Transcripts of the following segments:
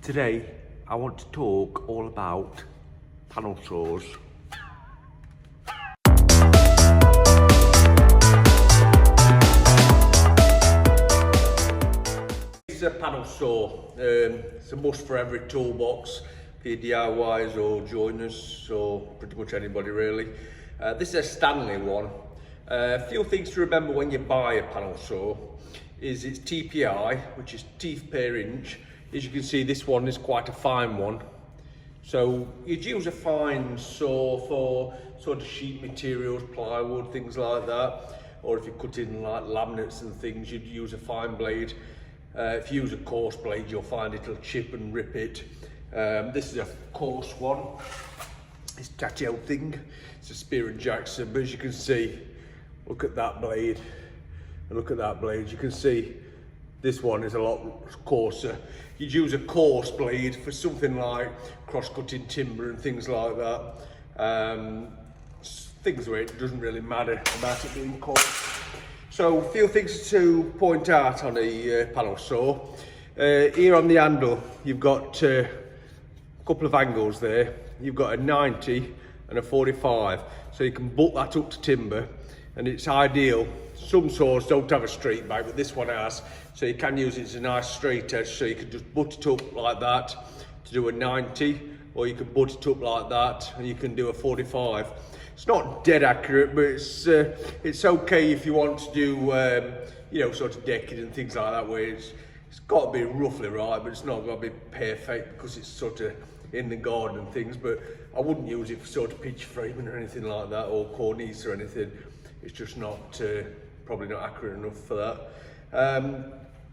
Today, I want to talk all about panel saws. It's a panel saw. It's a must for every toolbox, for your DIYs or joiners, or pretty much anybody really. This is a Stanley one. A few things to remember when you buy a panel saw is its TPI, which is teeth per inch. As you can see, this one is quite a fine one. So you'd use a fine saw for sort of sheet materials, plywood, things like that. Or if you're cutting like laminates and things, you'd use a fine blade. If you use a coarse blade, you'll find it'll chip and rip it. This is a coarse one. This tatty old thing. It's a Spear & Jackson, but as you can see, look at that blade and look at that blade. You can see this one is a lot coarser. You'd use a coarse blade for something like cross-cutting timber and things like that. Things where it doesn't really matter about it being coarse. So a few things to point out on a panel saw. Here on the handle, you've got a couple of angles there. You've got a 90 and a 45. So you can butt that up to timber, and it's ideal. Some saws don't have a straight back, but this one has. So you can use it as a nice straight edge, so you can just butt it up like that to do a 90, or you can butt it up like that and you can do a 45. It's not dead accurate, but it's okay if you want to do you know, sort of decking and things like that, where it's got to be roughly right, but it's not got to be perfect because it's sort of in the garden and things. But I wouldn't use it for sort of pitch framing or anything like that, or cornice or anything. It's just not probably not accurate enough for that.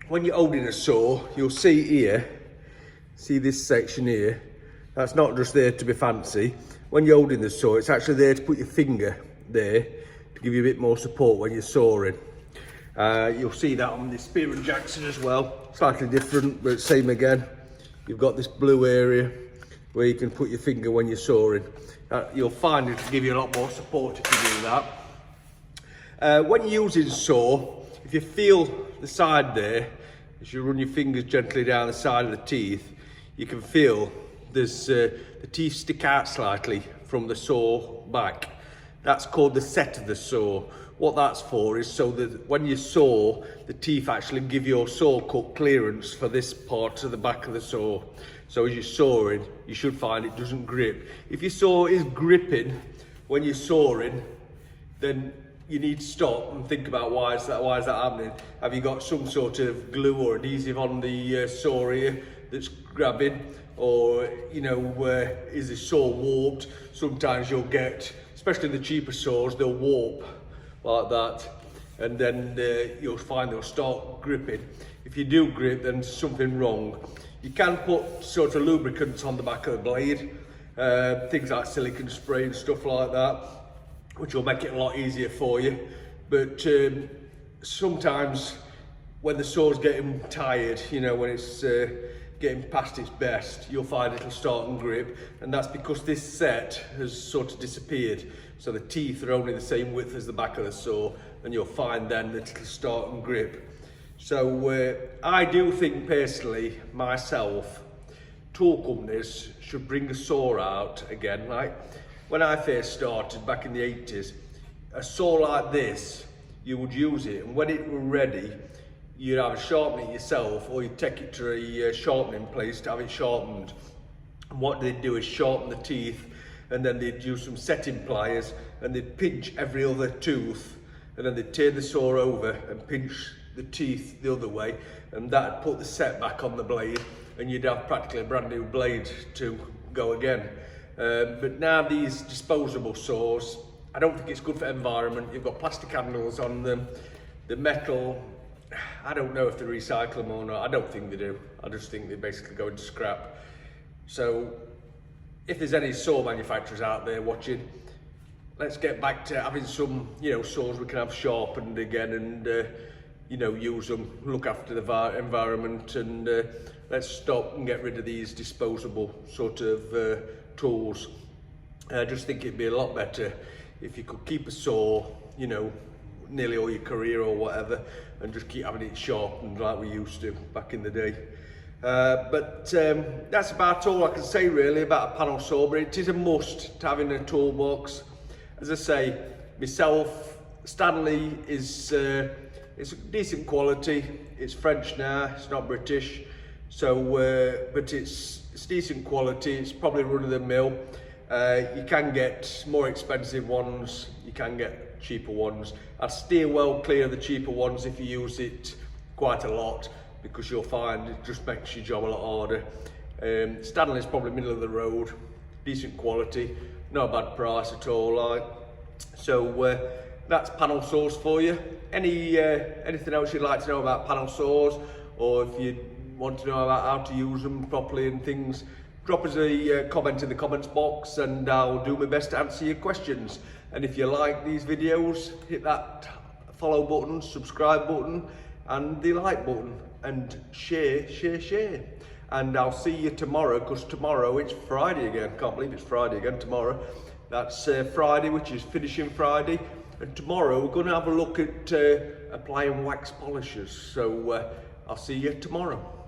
When you're holding a saw, you'll see here, see this section here, that's not just there to be fancy. When you're holding the saw, it's actually there to put your finger there to give you a bit more support when you're sawing. You'll see that on the Spear & Jackson as well, slightly different, but same again. You've got this blue area where you can put your finger when you're sawing. You'll find it'll give you a lot more support if you do that. When you're using a saw, if you feel the side there, as you run your fingers gently down the side of the teeth, you can feel there's the teeth stick out slightly from the saw back. That's called the set of the saw. What that's for is so that when you saw, the teeth actually give your saw cut clearance for this part of the back of the saw. So as you're sawing, you should find it doesn't grip. If your saw is gripping when you're sawing, then you need to stop and think about why is that happening. Have you got some sort of glue or adhesive on the saw here that's grabbing, or you know, is the saw warped? Sometimes you'll get, especially the cheaper saws, they'll warp like that, and then you'll find they'll start gripping. If you do grip, then there's something wrong. You can put sort of lubricants on the back of the blade, things like silicone spray and stuff like that, which will make it a lot easier for you. But sometimes when the saw's getting tired, you know, when it's getting past its best, you'll find it'll start and grip, and that's because this set has sort of disappeared. So the teeth are only the same width as the back of the saw, and you'll find then that it'll start and grip. So I do think personally, myself, tool companies should bring a saw out again. Like when I first started back in the 80s, a saw like this, you would use it, and when it were ready, you'd either sharpen it yourself or you'd take it to a sharpening place to have it sharpened. And what they'd do is sharpen the teeth, and then they'd use some setting pliers and they'd pinch every other tooth, and then they'd turn the saw over and pinch the teeth the other way, and that'd put the set back on the blade, and you'd have practically a brand new blade to go again. But now these disposable saws, I don't think it's good for environment. You've got plastic handles on them, the metal, I don't know if they recycle them or not. I don't think they do. I just think they basically go into scrap. So if there's any saw manufacturers out there watching, let's get back to having some, you know, saws we can have sharpened again, and you know, use them, look after the environment, and let's stop and get rid of these disposable sort of tools. I just think it'd be a lot better if you could keep a saw, you know, nearly all your career or whatever, and just keep having it sharpened like we used to back in the day. That's about all I can say really about a panel saw, but it is a must to have in a toolbox. As I say, myself, Stanley is it's decent quality. It's French now, it's not British, so but it's decent quality. It's probably run of the mill. You can get more expensive ones, you can get cheaper ones. I'd steer well clear of the cheaper ones if you use it quite a lot, because you'll find it just makes your job a lot harder. Stanley's probably middle of the road, decent quality, no bad price at all. Like, so that's panel saws for you. Anything else you'd like to know about panel saws, or if you want to know about how to use them properly and things, drop us a comment in the comments box and I'll do my best to answer your questions. And if you like these videos, hit that follow button, subscribe button and the like button, and share. And I'll see you tomorrow, because tomorrow it's Friday again. Can't believe it's Friday again tomorrow. That's Friday, which is finishing Friday. And tomorrow we're going to have a look at applying wax polishers. So I'll see you tomorrow.